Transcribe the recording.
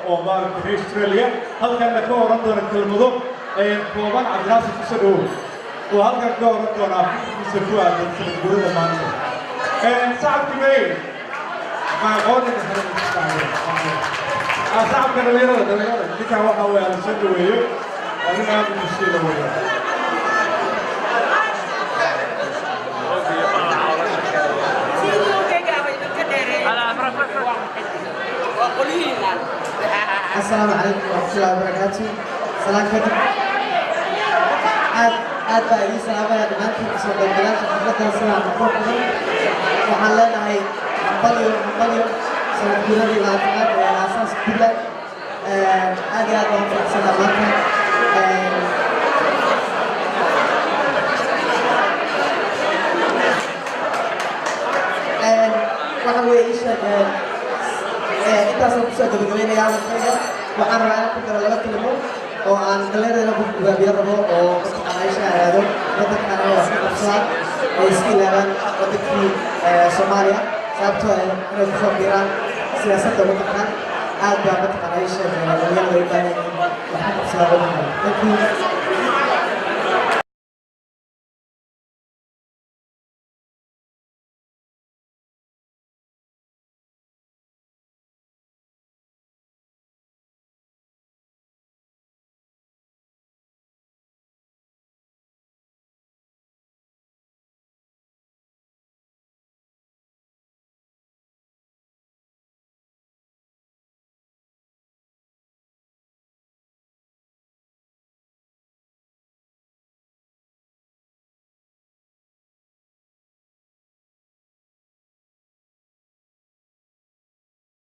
oo maaragtay Australia halkan ka oran doona kelmado kooban Cabdiraasi ku soo dhaw oo halkan ka oran doona fikirkiisa ku aadan sanadguurada maanta shacabkii may ma qoonada shacabka dhalinyarada ninkan waxa weeye la soo dhaweeyo aniga aad u sheegay weeyo السلام عليكم ورحمة الله وبركاته. سلام كده. عاد بقى سلام يا جماعة في البلاد حفلة السلام عليكم. وحلنا هاي مبليو سنة كلها في العالم على أساس كده. عاد في السلام عليكم. وحوي إيش intaas ku soo gabagabeynaya waxaan rabaa ku daro laba kelmo oo aan dhalinyarada ku gudbiyo rabo oo Aisha aado dadka oo sababsan ay iskilaabaan wadadkii Soomaaliya sababtoo ah inay ku soo biiraan siyaasadda waddankan aad baa dadka Aisha dhalinyarada u baahan yihiin waxaan ku soo gabagabeynaya